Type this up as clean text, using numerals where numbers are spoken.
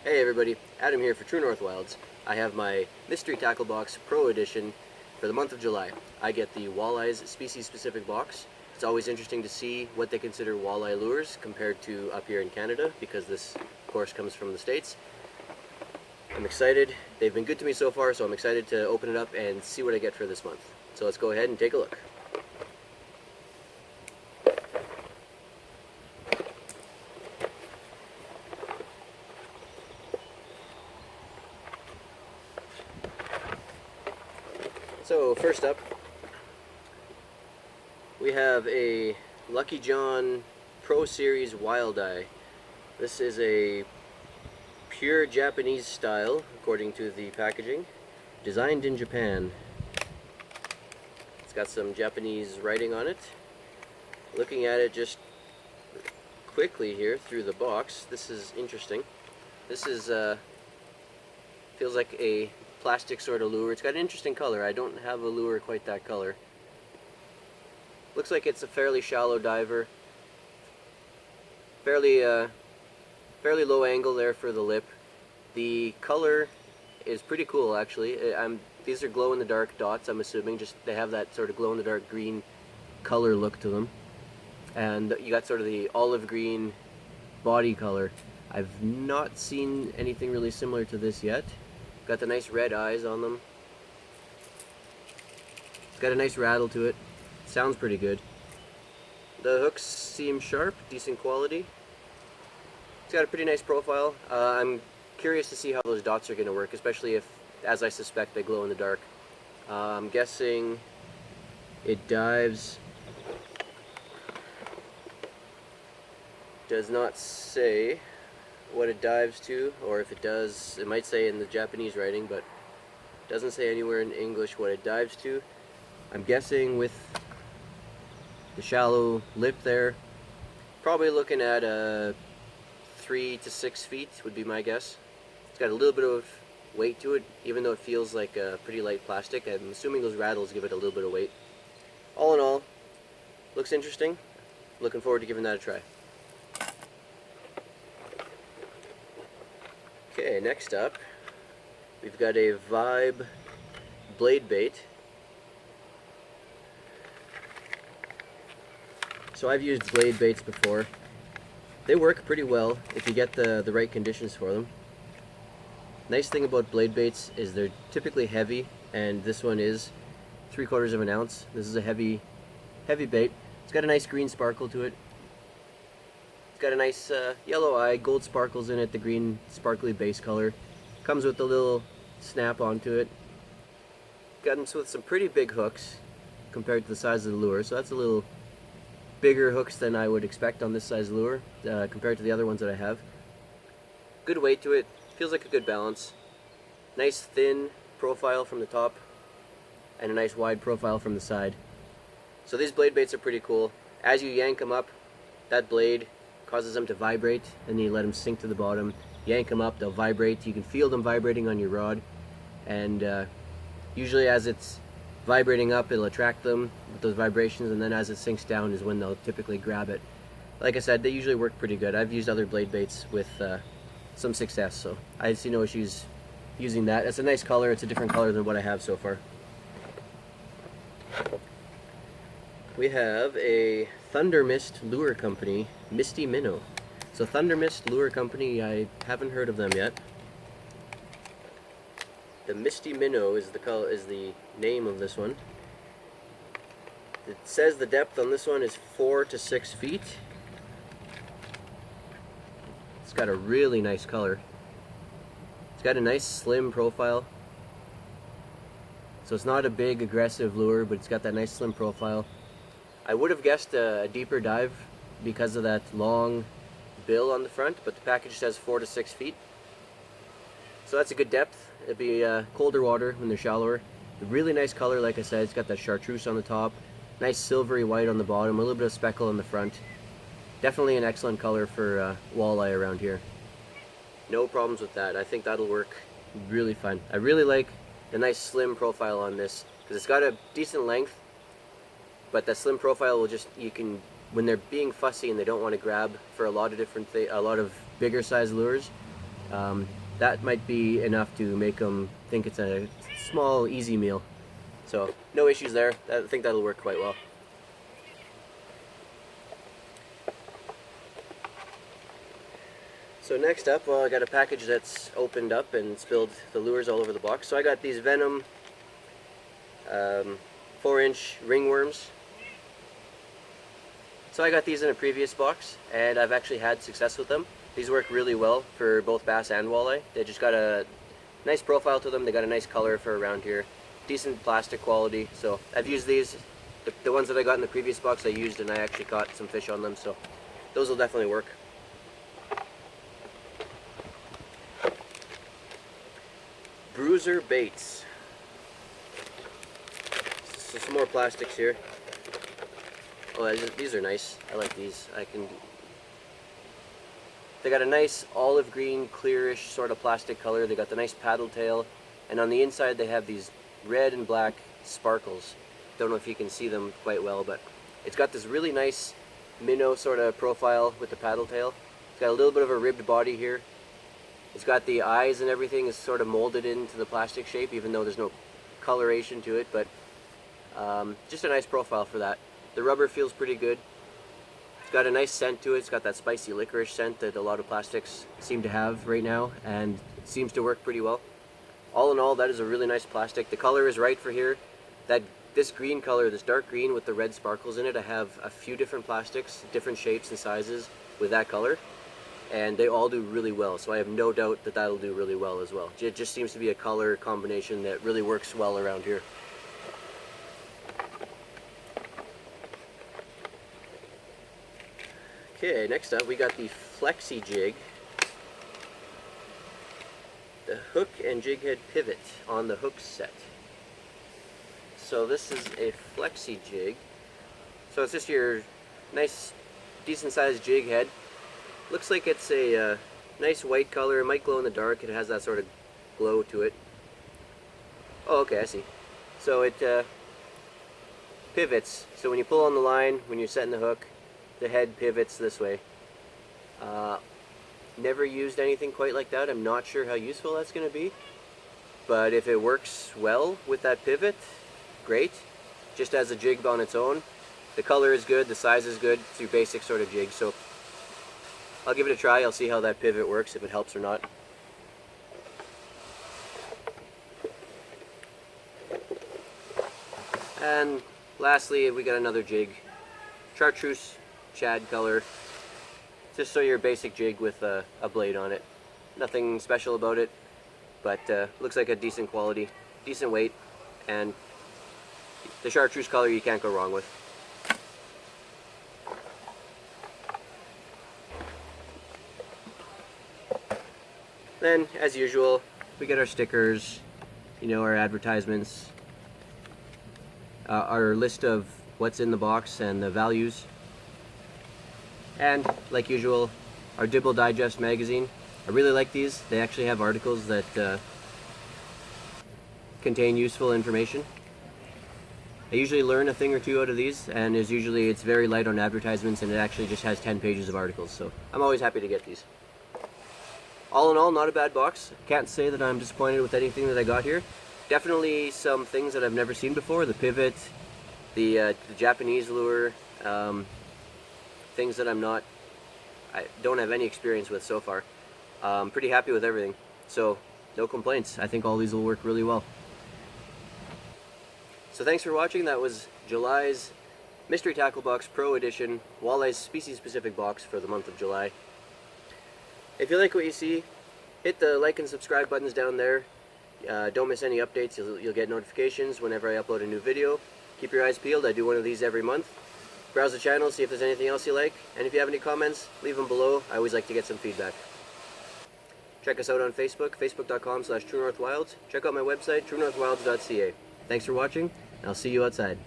Hey everybody, Adam here for True North Wilds. I have my Mystery Tackle Box Pro Edition for the month of July. I get the Walleye's species-specific box. It's always interesting to see what they consider walleye lures compared to up here in Canada, because this, of course, comes from the States. I'm excited. They've been good to me so far, so I'm excited to open it up and see what I get for this month. So let's go ahead and take a look. So first up, we have a Lucky John Pro Series Walleye. This is a pure Japanese style, according to the packaging. Designed in Japan. It's got some Japanese writing on it. Looking at it just quickly here through the box, this is interesting. This is feels like a plastic sort of lure. It's got an interesting color. I don't have a lure quite that color. Looks like it's a fairly shallow diver. Fairly low angle there for the lip. The color is pretty cool actually. These are glow-in-the-dark dots, I'm assuming. Just they have that sort of glow-in-the-dark green color look to them. And you got sort of the olive green body color. I've not seen anything really similar to this yet. Got the nice red eyes on them. It's got a nice rattle to it. Sounds pretty good. The hooks seem sharp, decent quality. It's got a pretty nice profile. I'm curious to see how those dots are going to work, especially if, as I suspect, they glow in the dark. I'm guessing it dives. Does not say what it dives to, or if it does, it might say in the Japanese writing, but it doesn't say anywhere in English what it dives to. I'm guessing with the shallow lip there, probably looking at 3 to 6 feet would be my guess. It's got a little bit of weight to it, even though it feels like a pretty light plastic. I'm assuming those rattles give it a little bit of weight. All in all, looks interesting. Looking forward to giving that a try. Okay, next up, we've got a Vibe blade bait. So I've used blade baits before. They work pretty well if you get the right conditions for them. Nice thing about blade baits is they're typically heavy, and this one is 3/4 of an ounce. This is a heavy bait. It's got a nice green sparkle to it. It's got a nice yellow eye, gold sparkles in it, the green sparkly base color. Comes with a little snap onto it. Got them with some pretty big hooks compared to the size of the lure, so that's a little bigger hooks than I would expect on this size lure compared to the other ones that I have. Good weight to it, feels like a good balance. Nice thin profile from the top and a nice wide profile from the side. So these blade baits are pretty cool. As you yank them up, that blade causes them to vibrate, and then you let them sink to the bottom. Yank them up, they'll vibrate. You can feel them vibrating on your rod, and usually as it's vibrating up, it'll attract them with those vibrations, and then as it sinks down is when they'll typically grab it. Like I said, they usually work pretty good. I've used other blade baits with some success, so I see no issues using that. It's a nice color. It's a different color than what I have so far. We have a Thunder Mist Lure Company, Misty Minnow. So Thunder Mist Lure Company, I haven't heard of them yet. The Misty Minnow is the name of this one. It says the depth on this one is 4 to 6 feet. It's got a really nice color. It's got a nice slim profile. So it's not a big aggressive lure, but it's got that nice slim profile. I would have guessed a deeper dive because of that long bill on the front, but the package says 4 to 6 feet. So that's a good depth. It'd be colder water when they're shallower. A really nice color, like I said. It's got that Chartreuse on the top, nice silvery white on the bottom, a little bit of speckle on the front. Definitely an excellent color for walleye around here. No problems with that. I think that'll work really fine. I really like the nice slim profile on this because it's got a decent length, but that slim profile will just, you can, when they're being fussy and they don't want to grab for a lot of different a lot of bigger size lures, that might be enough to make them think it's a small, easy meal. So no issues there. I think that'll work quite well. So next up, well, I got a package that's opened up and spilled the lures all over the box. So I got these Venom 4-inch ringworms. So I got these in a previous box, and I've actually had success with them. These work really well for both bass and walleye. They just got a nice profile to them. They got a nice color for around here. Decent plastic quality. So I've used these. The ones that I got in the previous box I used, and I actually caught some fish on them. So those will definitely work. Bruiser baits. So some more plastics here. Oh, these are nice. I like these. They got a nice olive green, clearish sort of plastic color. They got the nice paddle tail, and on the inside they have these red and black sparkles. Don't know if you can see them quite well, but it's got this really nice minnow sort of profile with the paddle tail. It's got a little bit of a ribbed body here. It's got the eyes and everything is sort of molded into the plastic shape, even though there's no coloration to it, but just a nice profile for that. The rubber feels pretty good. It's got a nice scent to it. It's got that spicy licorice scent that a lot of plastics seem to have right now, and it seems to work pretty well. All in all, that is a really nice plastic. The color is right for here. This green color, this dark green with the red sparkles in it, I have a few different plastics, different shapes and sizes with that color, and they all do really well. So I have no doubt that that'll do really well as well. It just seems to be a color combination that really works well around here. Okay, next up we got the Flexi jig. The hook and jig head pivot on the hook set. So this is a Flexi jig. So it's just your nice, decent sized jig head. Looks like it's a nice white color. It might glow in the dark. It has that sort of glow to it. Oh, okay, I see. So it pivots. So when you pull on the line, when you're setting the hook, the head pivots this way. Never used anything quite like that. I'm not sure how useful that's going to be. But if it works well with that pivot, great. Just as a jig on its own. The color is good, the size is good. It's your basic sort of jig. So I'll give it a try. I'll see how that pivot works, if it helps or not. And lastly, we got another jig. Chartreuse shad color. Just so your basic jig with a blade on it. Nothing special about it, but looks like a decent quality, decent weight, and the chartreuse color you can't go wrong with. Then, as usual, we get our stickers, you know, our advertisements, our list of what's in the box and the values, and like usual, our Dibble Digest magazine. I really like these. They actually have articles that contain useful information. I usually learn a thing or two out of these, and it's very light on advertisements, and it actually just has 10 pages of articles, so I'm always happy to get these. All in all, not a bad box. Can't say that I'm disappointed with anything that I got here. Definitely some things that I've never seen before. The pivot, the Japanese lure, things that I don't have any experience with so far. Pretty happy with everything. So, no complaints. I think all these will work really well. So thanks for watching. That was July's Mystery Tackle Box Pro Edition Walleye's Species Specific Box for the month of July. If you like what you see, hit the like and subscribe buttons down there. Don't miss any updates. You'll get notifications whenever I upload a new video. Keep your eyes peeled. I do one of these every month. Browse the channel, see if there's anything else you like. And if you have any comments, leave them below. I always like to get some feedback. Check us out on Facebook, facebook.com/TrueNorthWilds. Check out my website, truenorthwilds.ca. Thanks for watching, and I'll see you outside.